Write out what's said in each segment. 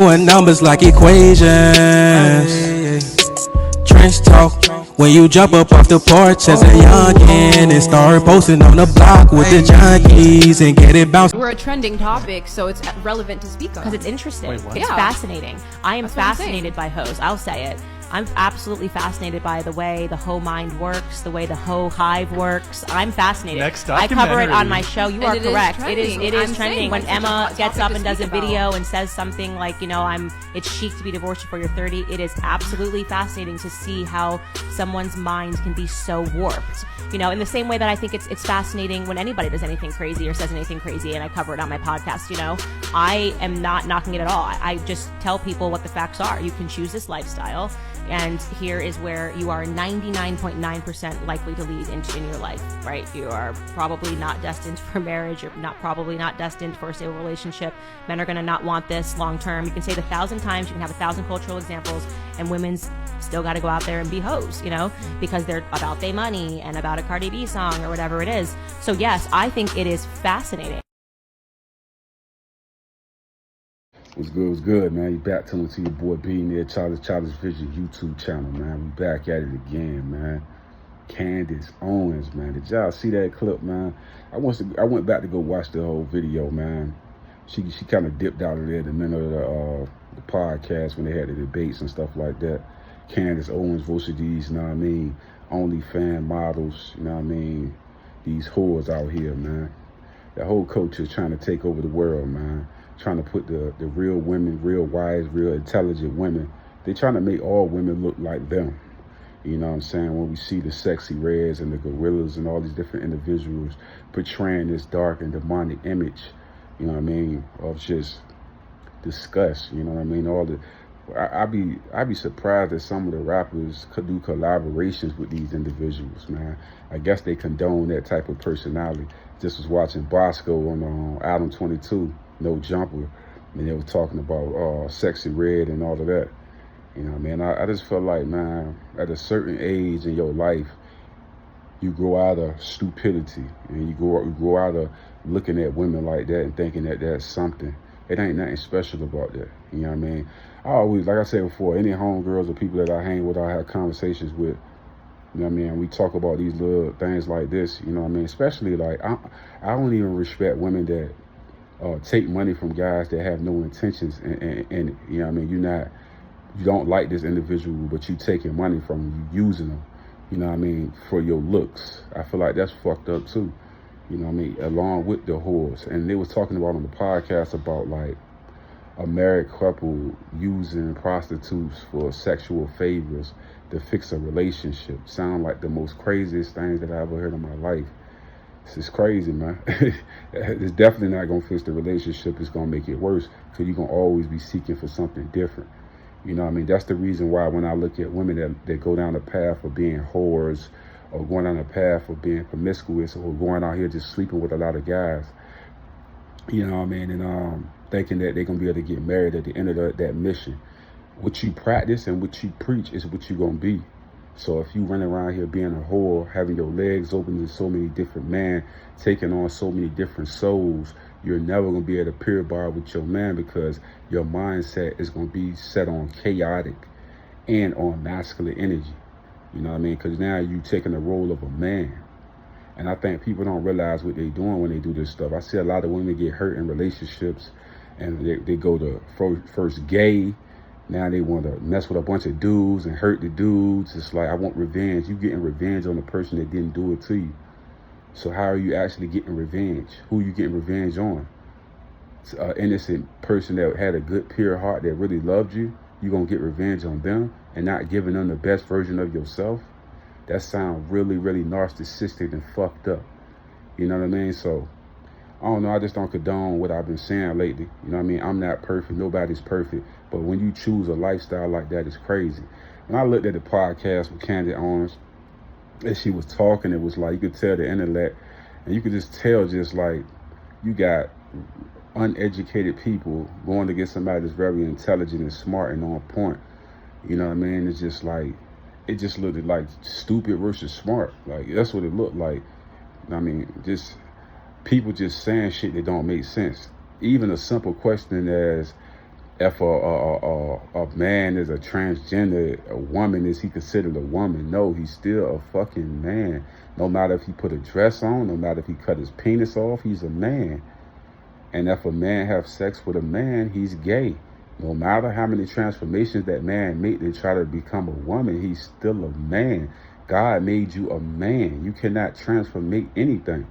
Doing numbers like equations. Trench talk. When you jump up off the porch as a youngin' and start posting on the block with the junkies and get it bounced. We're a trending topic, so it's relevant to speak on. Because it's interesting. Wait, what? It's fascinating. I am That's what I'm fascinated by Heaux. I'll say it. I'm absolutely fascinated by the way the Heaux mind works, the way the Heaux hive works. I'm fascinated. Next I cover it documentary. on my show. You are And it is correct. trending. It is I'm trending. saying, When it's such a Emma hot gets topic up to and does a speak about. video and says something like, it's chic to be divorced before you're 30. It is absolutely fascinating to see how someone's mind can be so warped. In the same way that I think it's fascinating when anybody does anything crazy or says anything crazy, and I cover it on my podcast. I am not knocking it at all. I just tell people what the facts are. You can choose this lifestyle, and here is where you are 99.9% likely to lead in your life, right? You are probably not destined for marriage. You're probably not destined for a stable relationship. Men are going to not want this long term. You can say it 1,000 times. You can have 1,000 cultural examples, and women's still got to go out there and be hoes, because they're about their money and about a Cardi B song or whatever it is. So yes, I think it is fascinating. What's good, man? You back to your boy being there, Childish Vision YouTube channel, man. We back at it again, man. Candace Owens, man. Did y'all see that clip, man? I went back to go watch the whole video, man. She kind of dipped out of there in the middle of the podcast when they had the debates and stuff like that. Candace Owens versus these, OnlyFans models, these whores out here, man. The whole culture is trying to take over the world, man. Trying to put the real women, real wise, real intelligent women, they're trying to make all women look like them. You know what I'm saying? When we see the sexy reds and the gorillas and all these different individuals portraying this dark and demonic image, of just disgust, I'd be surprised that some of the rappers could do collaborations with these individuals, man. I guess they condone that type of personality. Just was watching Bosco on Adam 22, No Jumper, and they were talking about Sexy Red and all of that. I just feel like, man, at a certain age in your life, you grow out of stupidity and you grow out of looking at women like that and thinking that that's something. It ain't nothing special about that. I always, like I said before, any homegirls or people that I hang with, I have conversations with, we talk about these little things like this, especially like, I don't even respect women that take money from guys that have no intentions and you don't like this individual, but you taking money from them, you using them, for your looks. I feel like that's fucked up too, along with the whores. And they was talking about on the podcast about like a married couple using prostitutes for sexual favors to fix a relationship. Sound like the most craziest things that I ever heard in my life. This is crazy, man. It's definitely not gonna fix the relationship. It's gonna make it worse because you're gonna always be seeking for something different. That's the reason why when I look at women that go down the path of being whores or going down the path of being promiscuous or going out here just sleeping with a lot of guys, and thinking that they're gonna be able to get married at the end of that mission. What you practice and what you preach is what you're gonna be. So if you run around here being a whore, having your legs open to so many different men, taking on so many different souls, you're never going to be at a pure bar with your man because your mindset is going to be set on chaotic and on masculine energy. Because now you're taking the role of a man. And I think people don't realize what they're doing when they do this stuff. I see a lot of women get hurt in relationships and they go to first gay. Now they want to mess with a bunch of dudes and hurt the dudes. It's like, I want revenge. You getting revenge on the person that didn't do it to you. So how are you actually getting revenge? Who are you getting revenge on? It's an innocent person that had a good, pure heart that really loved you. You going to get revenge on them and not giving them the best version of yourself? That sounds really, really narcissistic and fucked up. You know what I mean? So, I don't know. I just don't condone what I've been saying lately. I'm not perfect. Nobody's perfect. But when you choose a lifestyle like that, it's crazy. When I looked at the podcast with Candace Owens, as she was talking, it was like you could tell the intellect, and you could just tell just like you got uneducated people going against somebody that's very intelligent and smart and on point. It's just like, it just looked like stupid versus smart. Like, that's what it looked like. Just people just saying shit that don't make sense. Even a simple question as, if a man is a transgender, a woman, is he considered a woman? No, he's still a fucking man. No matter if he put a dress on, no matter if he cut his penis off, he's a man. And if a man have sex with a man, he's gay. No matter how many transformations that man made to try to become a woman, he's still a man. God made you a man. You cannot transformate anything.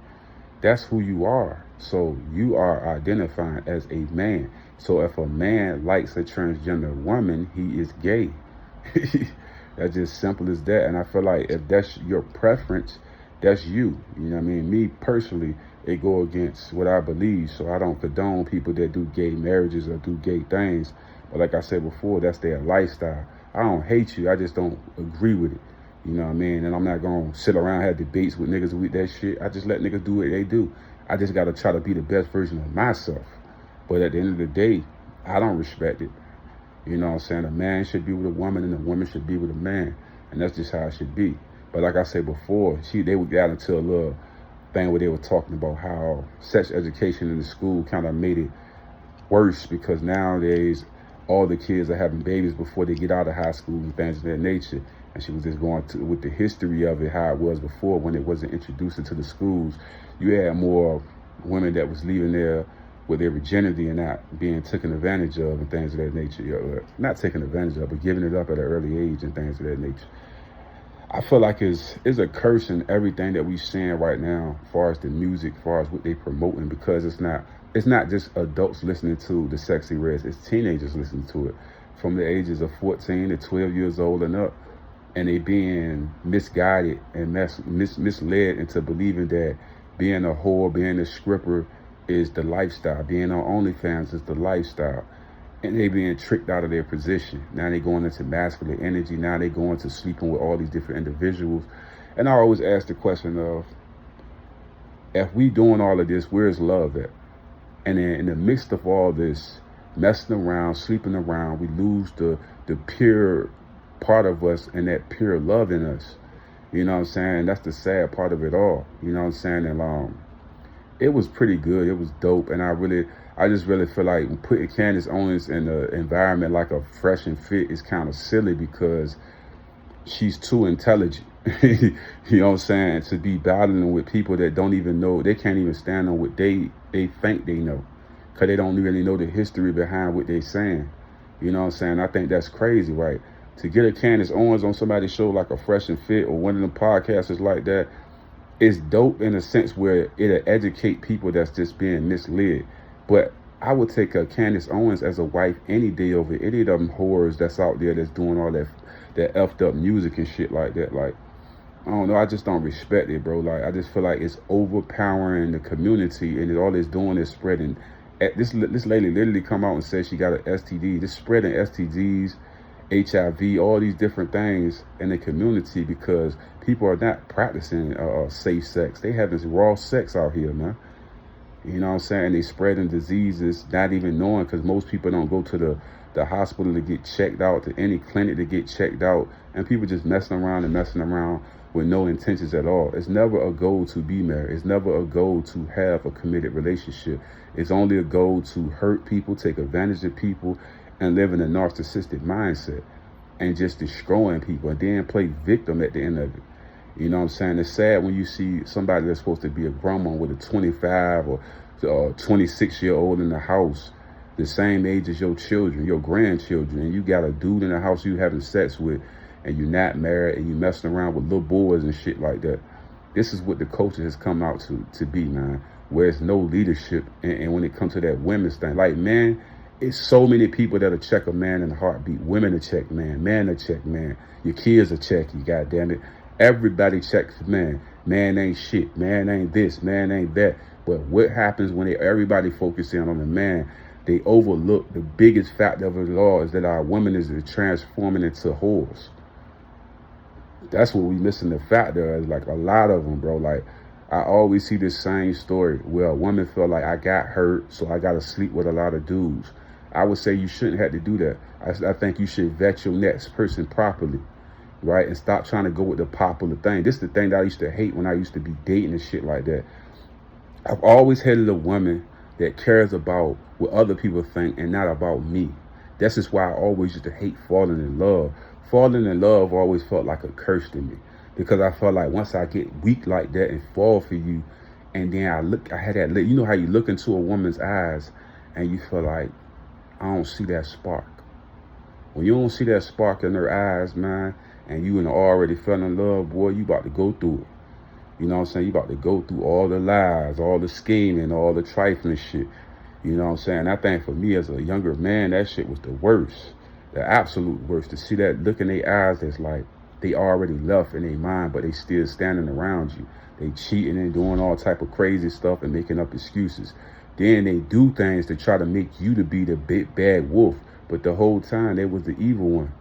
That's who you are. So you are identifying as a man. So if a man likes a transgender woman, he is gay. That's just simple as that. And I feel like if that's your preference, that's you. You know what I mean? Me personally, it go against what I believe. So I don't condone people that do gay marriages or do gay things. But like I said before, that's their lifestyle. I don't hate you. I just don't agree with it. You know what I mean? And I'm not going to sit around and have debates with niggas with that shit. I just let niggas do what they do. I just got to try to be the best version of myself. But at the end of the day, I don't respect it. You know what I'm saying? A man should be with a woman and a woman should be with a man. And that's just how it should be. But like I said before, they got into a little thing where they were talking about how sex education in the school kind of made it worse because nowadays all the kids are having babies before they get out of high school and things of that nature. And she was just going to with the history of it, how it was before when it wasn't introduced into the schools. You had more women that was leaving there with their virginity and not being taken advantage of and things of that nature. Not taken advantage of, but giving it up at an early age and things of that nature. I feel like it's a curse in everything that we're seeing right now, as far as the music, as far as what they promoting, because it's not just adults listening to the Sexy Reds, it's teenagers listening to it from the ages of 14 to 12 years old and up. And they being misguided and misled into believing that being a whore, being a stripper is the lifestyle. Being on OnlyFans is the lifestyle. And they being tricked out of their position. Now they going into masculine energy. Now they going to sleeping with all these different individuals. And I always ask the question of, if we doing all of this, where's love at? And then in the midst of all this messing around, sleeping around, we lose the pure part of us and that pure love in us. You know what I'm saying? That's the sad part of it all. You know what I'm saying? And it was pretty good. It was dope. And I just really feel like putting Candace Owens in the environment like a Fresh and Fit is kind of silly because she's too intelligent. You know what I'm saying? To be battling with people that don't even know, they can't even stand on what they think they know, because they don't really know the history behind what they're saying. You know what I'm saying? I think that's crazy, right? To get a Candace Owens on somebody's show like a Fresh and Fit or one of them podcasts like that, it's dope in a sense where it'll educate people that's just being misled. But I would take a Candace Owens as a wife any day over any of them whores that's out there that's doing all that effed up music and shit like that. Like, I don't know, I just don't respect it, bro. Like, I just feel like it's overpowering the community, and all it's doing is spreading. This lady literally come out and said she got an STD. Just spreading STDs, HIV, all these different things in the community because people are not practicing safe sex. They having raw sex out here, man. You know what I'm saying? They spreading diseases, not even knowing, because most people don't go to the hospital to get checked out, to any clinic to get checked out, and people just messing around with no intentions at all. It's never a goal to be married. It's never a goal to have a committed relationship. It's only a goal to hurt people, take advantage of people, and live in a narcissistic mindset and just destroying people and then play victim at the end of it. You know what I'm saying? It's sad when you see somebody that's supposed to be a grandma with a 25 or 26-year-old in the house, the same age as your children, your grandchildren, and you got a dude in the house you having sex with, and you're not married, and you messing around with little boys and shit like that. This is what the culture has come out to be, man, where it's no leadership. And when it comes to that women's thing, like, man, it's so many people that'll check a man in a heartbeat. Women will check man will check man. Your kids will check you, goddammit. Everybody checks man. Man ain't shit. Man ain't this. Man ain't that. But what happens when everybody focusing on the man? They overlook the biggest factor of it all is that our women is transforming into whores. That's what we missing the factor is, like, a lot of them, bro. Like, I always see this same story where a woman felt like I got hurt, so I got to sleep with a lot of dudes. I would say you shouldn't have to do that. I think you should vet your next person properly, right? And stop trying to go with the popular thing. This is the thing that I used to hate when I used to be dating and shit like that. I've always hated a woman that cares about what other people think and not about me. That's just why I always used to hate falling in love. Falling in love always felt like a curse to me, because I felt like once I get weak like that and fall for you, and then I had that, you know how you look into a woman's eyes and you feel like, I don't see that spark. When you don't see that spark in her eyes, man, and you already fell in love, boy, you about to go through it. You know what I'm saying? You about to go through all the lies, all the scheming, all the trifling shit. You know what I'm saying? I think for me as a younger man, that shit was the worst. The absolute worst. To see that look in their eyes that's like they already left in their mind, but they still standing around you. They cheating and doing all type of crazy stuff and making up excuses. Then they do things to try to make you to be the big bad wolf, but the whole time they was the evil one.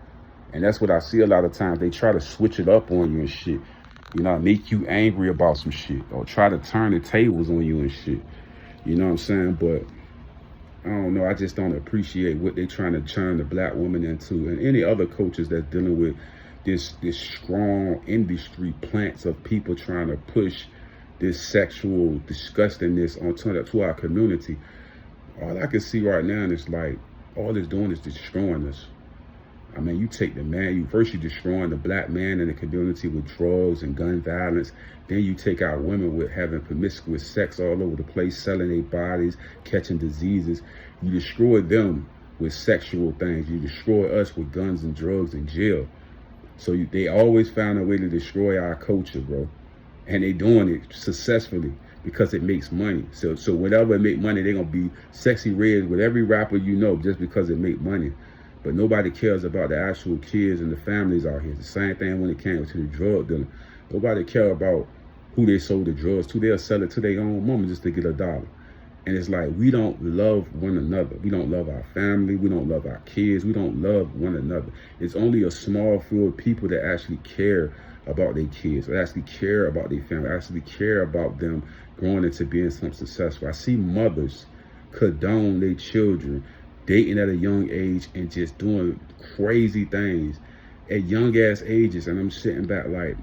And that's what I see a lot of times. They try to switch it up on you and shit. You know, make you angry about some shit, or try to turn the tables on you and shit. You know what I'm saying? But I don't know. I just don't appreciate what they trying to turn the black woman into, and any other coaches that's dealing with this strong industry plants of people trying to push this sexual disgustingness onto our community. All I can see right now is like all it's doing is destroying us. I mean, you take the man, you're destroying the black man in the community with drugs and gun violence. Then you take our women with having promiscuous sex all over the place, selling their bodies, catching diseases. You destroy them with sexual things. You destroy us with guns and drugs and jail. So they always found a way to destroy our culture, bro. And they doing it successfully because it makes money. So whatever it make money, they're going to be sexy red with every rapper you know just because it make money. But nobody cares about the actual kids and the families out here. The same thing when it came to the drug dealer. Nobody care about who they sold the drugs to. They'll sell it to their own mama just to get $1. And it's like, we don't love one another. We don't love our family. We don't love our kids. We don't love one another. It's only a small few of people that actually care about their kids, that actually care about their family, actually care about them growing into being something successful. I see mothers condone their children dating at a young age and just doing crazy things at young ass ages. And I'm sitting back like,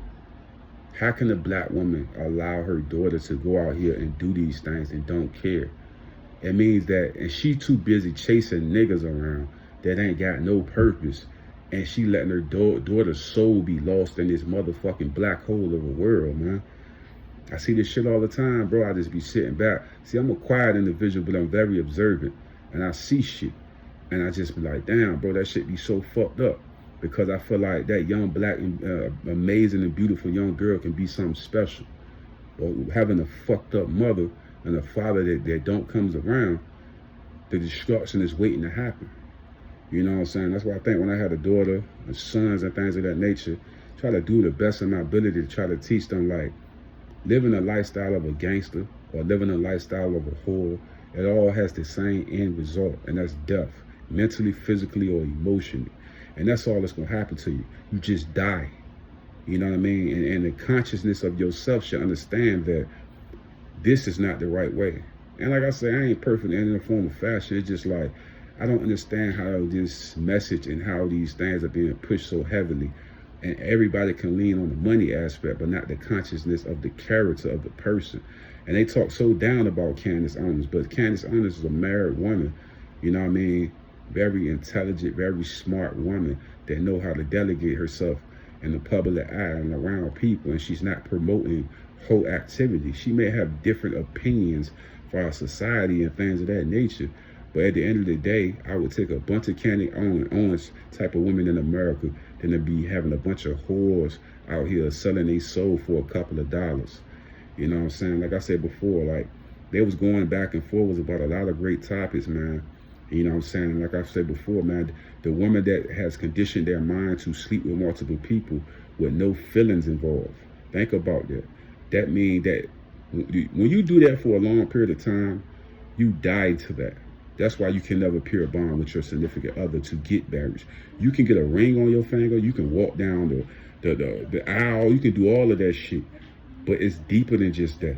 how can a black woman allow her daughter to go out here and do these things and don't care? It means that, and she too busy chasing niggas around that ain't got no purpose, and she letting her daughter's soul be lost in this motherfucking black hole of a world, man. I see this shit all the time, bro. I just be sitting back. See, I'm a quiet individual, but I'm very observant. And I see shit, and I just be like, damn, bro, that shit be so fucked up, because I feel like that young black, amazing and beautiful young girl can be something special. But having a fucked up mother and a father that don't comes around, the destruction is waiting to happen. You know what I'm saying? That's why I think when I had a daughter, and sons and things of that nature, try to do the best of my ability to try to teach them, like, living a lifestyle of a gangster or living a lifestyle of a whore, it all has the same end result, and that's death, mentally, physically, or emotionally. And that's all that's going to happen to you. You just die. You know what I mean? And the consciousness of yourself should understand that this is not the right way. And like I say, I ain't perfect in any form of fashion. It's just like, I don't understand how this message and how these things are being pushed so heavily. And everybody can lean on the money aspect, but not the consciousness of the character of the person. And they talk so down about Candace Owens, but Candace Owens is a married woman, you know what I mean? Very intelligent, very smart woman that know how to delegate herself in the public eye and around people, and she's not promoting whole activity. She may have different opinions for our society and things of that nature, but at the end of the day, I would take a bunch of Candace Owens type of women in America than to be having a bunch of whores out here selling their soul for a couple of dollars. You know what I'm saying? Like I said before, like, they was going back and forth about a lot of great topics, man. You know what I'm saying? Like I said before, man, the woman that has conditioned their mind to sleep with multiple people with no feelings involved. Think about that. That means that when you do that for a long period of time, you die to that. That's why you can never peer a bond with your significant other to get marriage. You can get a ring on your finger. You can walk down the aisle. You can do all of that shit. But it's deeper than just that.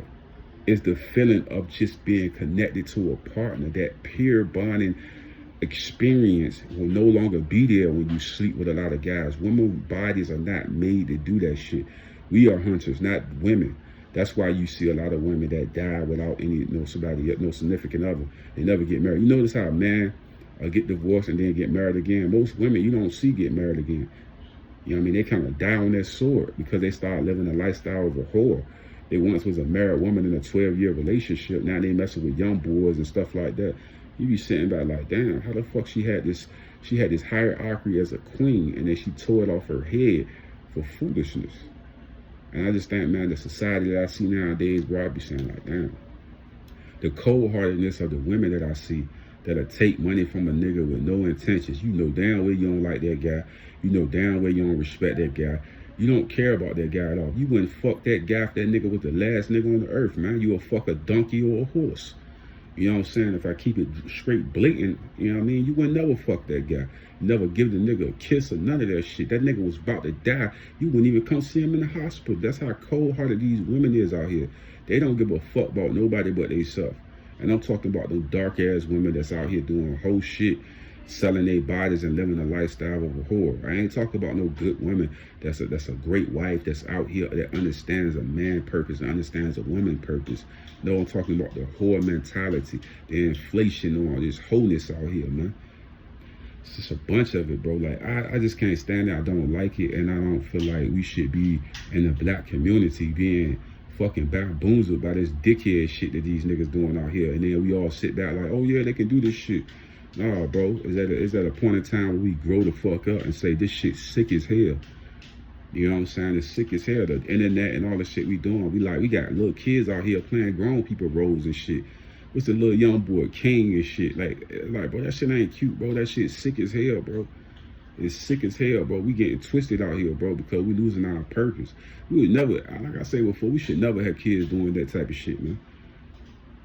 It's the feeling of just being connected to a partner. That peer bonding experience will no longer be there when you sleep with a lot of guys. Women's bodies are not made to do that shit. We are hunters, not women. That's why you see a lot of women that die without any, no significant other. They never get married. You notice how a man or get divorced and then get married again. Most women you don't see get married again. You know what I mean? They kind of die on that sword because they start living a lifestyle of a whore. They once was a married woman in a 12-year relationship. Now they messing with young boys and stuff like that. You be sitting back like, damn, how the fuck she had this hierarchy as a queen, and then she tore it off her head for foolishness. And I just think, man, the society that I see nowadays, bro, I be saying like, damn. The cold-heartedness of the women that I see that'll take money from a nigga with no intentions. You know damn well you don't like that guy. You know damn well you don't respect that guy. You don't care about that guy at all. You wouldn't fuck that guy if that nigga was the last nigga on the earth, man. You would fuck a donkey or a horse. You know what I'm saying? If I keep it straight blatant, you know what I mean? You would never fuck that guy. Never give the nigga a kiss or none of that shit. That nigga was about to die. You wouldn't even come see him in the hospital. That's how cold-hearted these women is out here. They don't give a fuck about nobody but theyself. And I'm talking about those dark-ass women that's out here doing whole shit, selling their bodies and living a lifestyle of a whore. I ain't talking about no good women that's a great wife that's out here that understands a man purpose and understands a woman purpose. No, I'm talking about the whore mentality, the inflation on all this wholeness out here, man. It's just a bunch of it, bro. Like, I just can't stand it. I don't like it, and I don't feel like we should be in the black community being fucking bamboozled by this dickhead shit that these niggas doing out here. And then we all sit back like, oh yeah, they can do this shit. Nah, bro, is that a point in time where we grow the fuck up and say this shit's sick as hell? You know what I'm saying? It's sick as hell. The internet and all the shit we doing. We got little kids out here playing grown people roles and shit. What's the little young boy king and shit? Like, bro, that shit ain't cute, bro. That shit's sick as hell, bro. It's sick as hell, bro. We getting twisted out here, bro, because we losing our purpose. We would never, like I said before, we should never have kids doing that type of shit, man.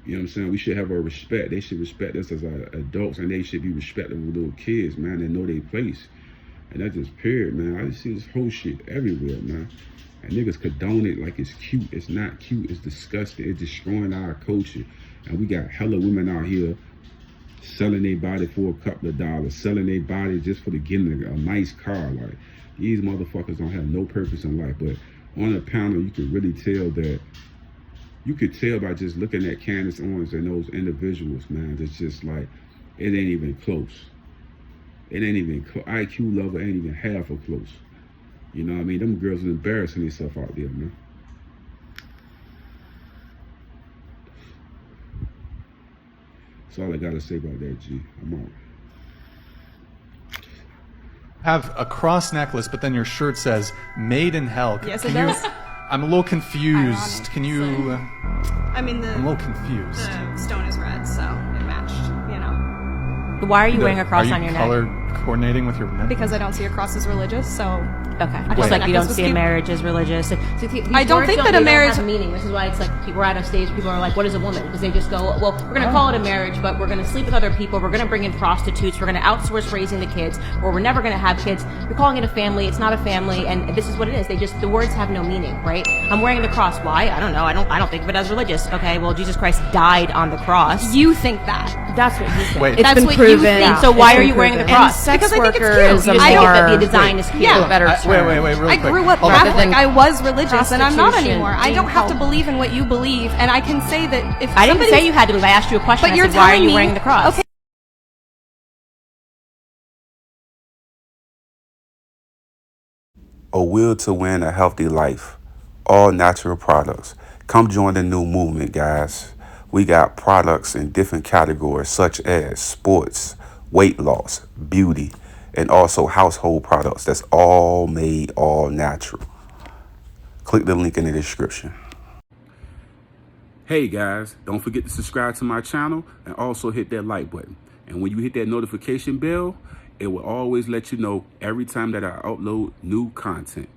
You know what I'm saying? We should have our respect. They should respect us as adults, and they should be respectful of little kids, man, and know their place. And that's just period, man. I just see this whole shit everywhere, man. And niggas condone it like it's cute. It's not cute. It's disgusting. It's destroying our culture. And we got hella women out here selling their body for a couple of dollars, selling their body just for the getting a nice car. Like, these motherfuckers don't have no purpose in life. But on the panel, you can really tell that. You could tell by just looking at Candace Owens and those individuals, man. It's just like, it ain't even close. It ain't even IQ level ain't even half of close. You know what I mean? Them girls are embarrassing themselves out there, man. That's all I gotta say about that, G. I'm out. Have a cross necklace, but then your shirt says "Made in Hell." Yes, it does. I'm a little confused. Ironic, Can you? I mean, I'm a little confused. the stone is red, so it matched. You know. Why are you wearing a cross on your neck? Are you color coordinating with your neck? Because I don't see a cross as religious, so. Okay. I Just thought like you don't necklace see was a cute. marriage as religious. So I don't think that a marriage have a meaning, which is why it's like we're out of stage. People are like, "What is a woman?" Because they just go, "Well, we're going to call it a marriage, but we're going to sleep with other people. We're going to bring in prostitutes. We're going to outsource raising the kids, or we're never going to have kids. You're calling it a family. It's not a family, and this is what it is. The words have no meaning, right? I'm wearing the cross. Why? I don't know. I don't think of it as religious. Okay, well, Jesus Christ died on the cross. you think that. That's what you think. Wait. That's been what proven. you think. Yeah. So why are you wearing the cross? Sex Because I think it's worker cute. is a You just I think don't- that the design is cute. Yeah. better term. Wait, real I quick. grew up Hold on. Catholic. I was religious, and I'm not Prostitution anymore. I being don't have to called- believe in what you believe, and I can say that if I didn't somebody's- say you had to believe. I asked you a question. But I you're said, why are telling you me- wearing the cross? Okay. A will to win a healthy life. All natural products. Come join the new movement, guys. We got products in different categories such as sports, weight loss, beauty, and also household products that's all made all natural. Click the link in the description. Hey guys, don't forget to subscribe to my channel and also hit that like button. And when you hit that notification bell, it will always let you know every time that I upload new content.